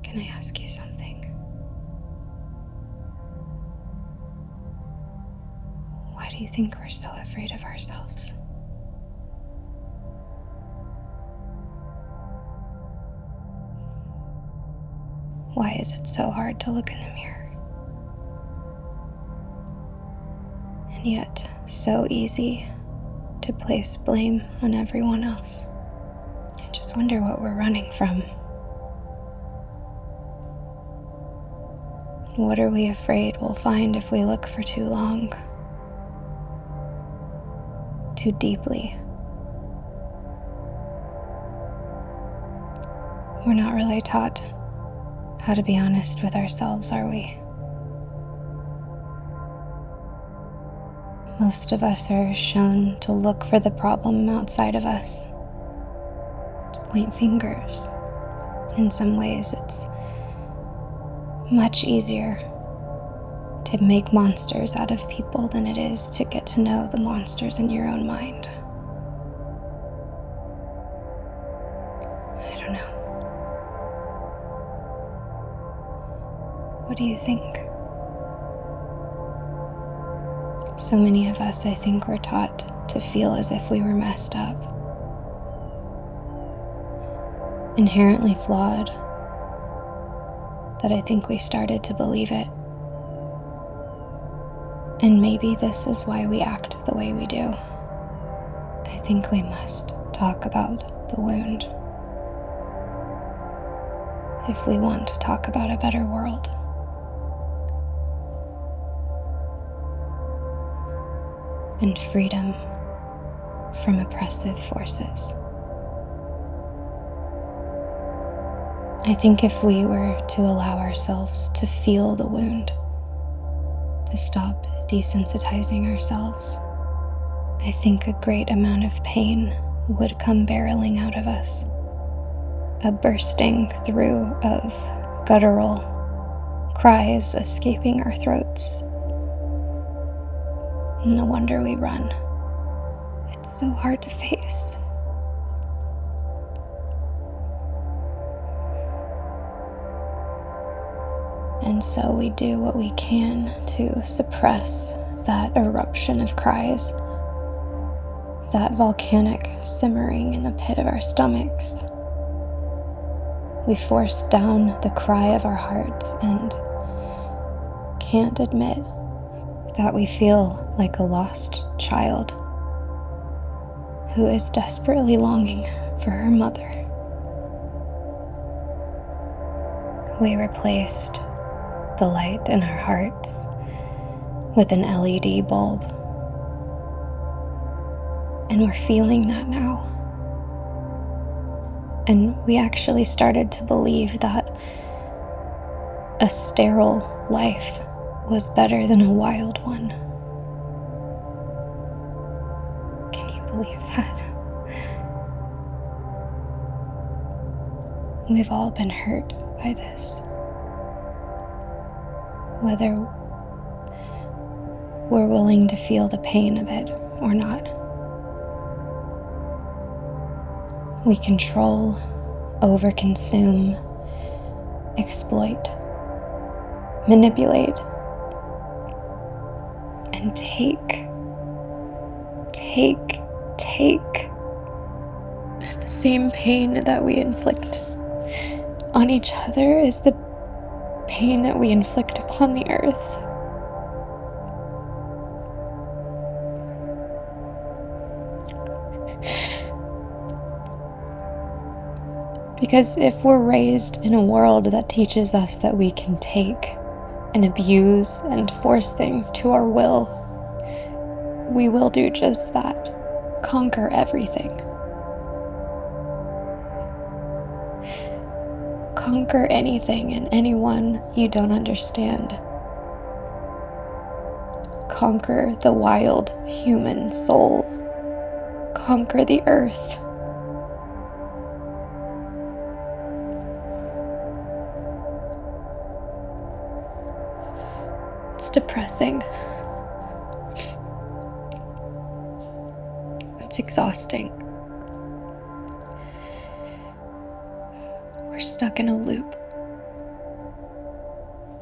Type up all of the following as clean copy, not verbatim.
Can I ask you something? Why do you think we're so afraid of ourselves? Why is it so hard to look in the mirror? And yet, so easy to place blame on everyone else. I just wonder what we're running from. What are we afraid we'll find if we look for too long? Too deeply? We're not really taught how to be honest with ourselves, are we? Most of us are shown to look for the problem outside of us, to point fingers. In some ways, it's much easier to make monsters out of people than it is to get to know the monsters in your own mind. I don't know. What do you think? So many of us, I think, were taught to feel as if we were messed up, inherently flawed, that I think we started to believe it. And maybe this is why we act the way we do. I think we must talk about the wound if we want to talk about a better world. And freedom from oppressive forces. I think if we were to allow ourselves to feel the wound, to stop desensitizing ourselves, I think a great amount of pain would come barreling out of us, a bursting through of guttural cries escaping our throats. No wonder we run. It's so hard to face. And so we do what we can to suppress that eruption of cries, that volcanic simmering in the pit of our stomachs. We force down the cry of our hearts and can't admit that we feel like a lost child who is desperately longing for her mother. We replaced the light in our hearts with an LED bulb, and we're feeling that now. And we actually started to believe that a sterile life was better than a wild one. Can you believe that? We've all been hurt by this. Whether we're willing to feel the pain of it or not. We control, overconsume, exploit, manipulate, and take. The same pain that we inflict on each other is the pain that we inflict upon the earth. Because if we're raised in a world that teaches us that we can take and abuse and force things to our will, we will do just that. Conquer everything. Conquer anything and anyone you don't understand. Conquer the wild human soul. Conquer the earth. It's depressing. It's exhausting. We're stuck in a loop.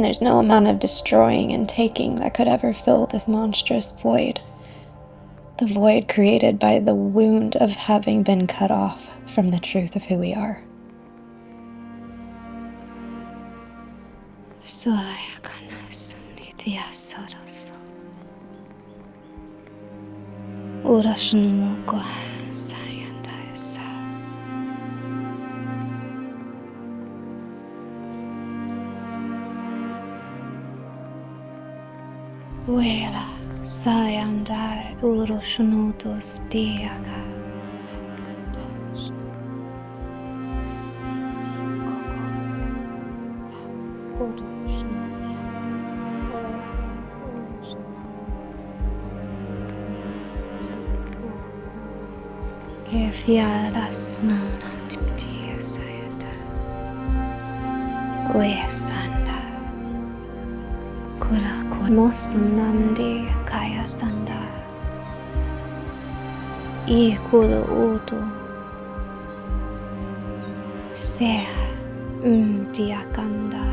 There's no amount of destroying and taking that could ever fill this monstrous void. The void created by the wound of having been cut off from the truth of who we are. Wela sayandai uroshunotos diaka. Kefiaras nonam tiptia sayata. Wesanda. Kula mosum namdi kaya sanda. I kula uto. Sea diakanda.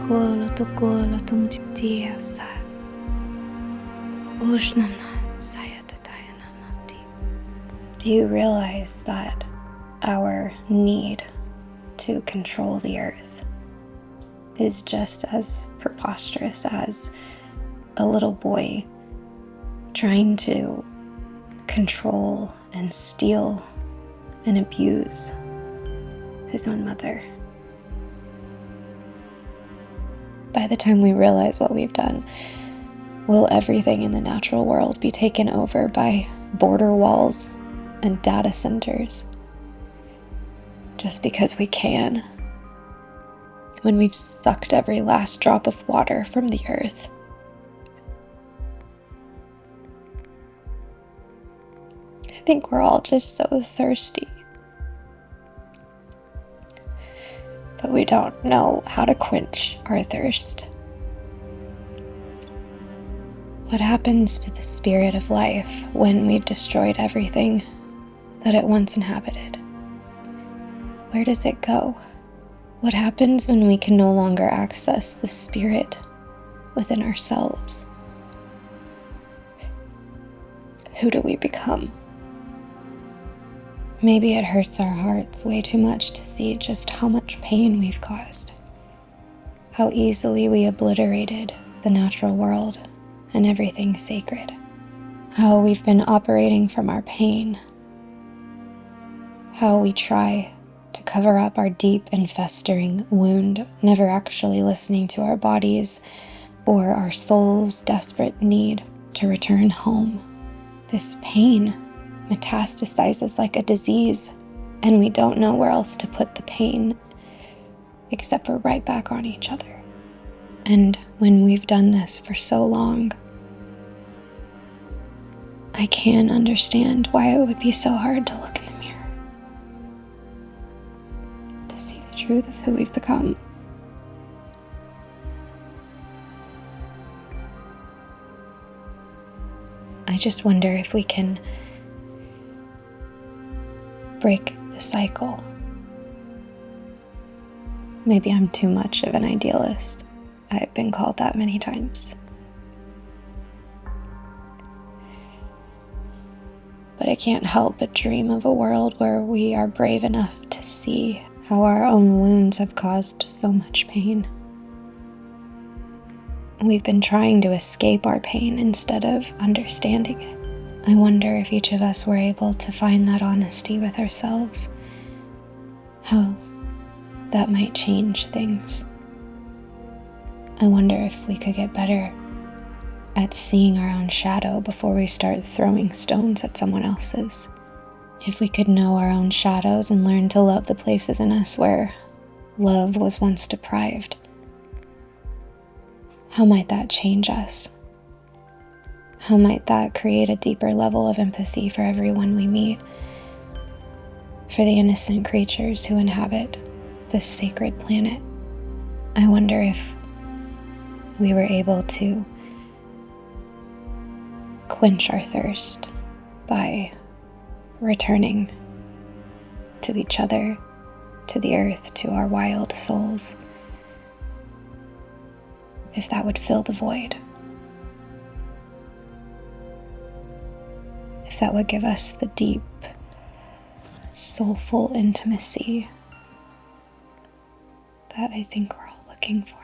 Kula tum tiptia sa. Ushnana sayata dayanamati. Do you realize that our need to control the earth is just as preposterous as a little boy trying to control and steal and abuse his own mother? By the time we realize what we've done, will everything in the natural world be taken over by border walls and data centers just because we can, when we've sucked every last drop of water from the earth? I think we're all just so thirsty, but we don't know how to quench our thirst. What happens to the spirit of life when we've destroyed everything that it once inhabited? Where does it go? What happens when we can no longer access the spirit within ourselves? Who do we become? Maybe it hurts our hearts way too much to see just how much pain we've caused, how easily we obliterated the natural world and everything sacred, how we've been operating from our pain, how we try to cover up our deep and festering wound, never actually listening to our bodies or our soul's desperate need to return home. This pain metastasizes like a disease, and we don't know where else to put the pain except for right back on each other. And when we've done this for so long, I can understand why it would be so hard to look in the mirror, to see the truth of who we've become. I just wonder if we can break the cycle. Maybe I'm too much of an idealist. I've been called that many times. But I can't help but dream of a world where we are brave enough to see how our own wounds have caused so much pain. We've been trying to escape our pain instead of understanding it. I wonder if each of us were able to find that honesty with ourselves, how that might change things. I wonder if we could get better at seeing our own shadow before we start throwing stones at someone else's. If we could know our own shadows and learn to love the places in us where love was once deprived. How might that change us? How might that create a deeper level of empathy for everyone we meet, for the innocent creatures who inhabit this sacred planet? I wonder if we were able to quench our thirst by returning to each other, to the earth, to our wild souls, if that would fill the void. If that would give us the deep, soulful intimacy that I think we're all looking for.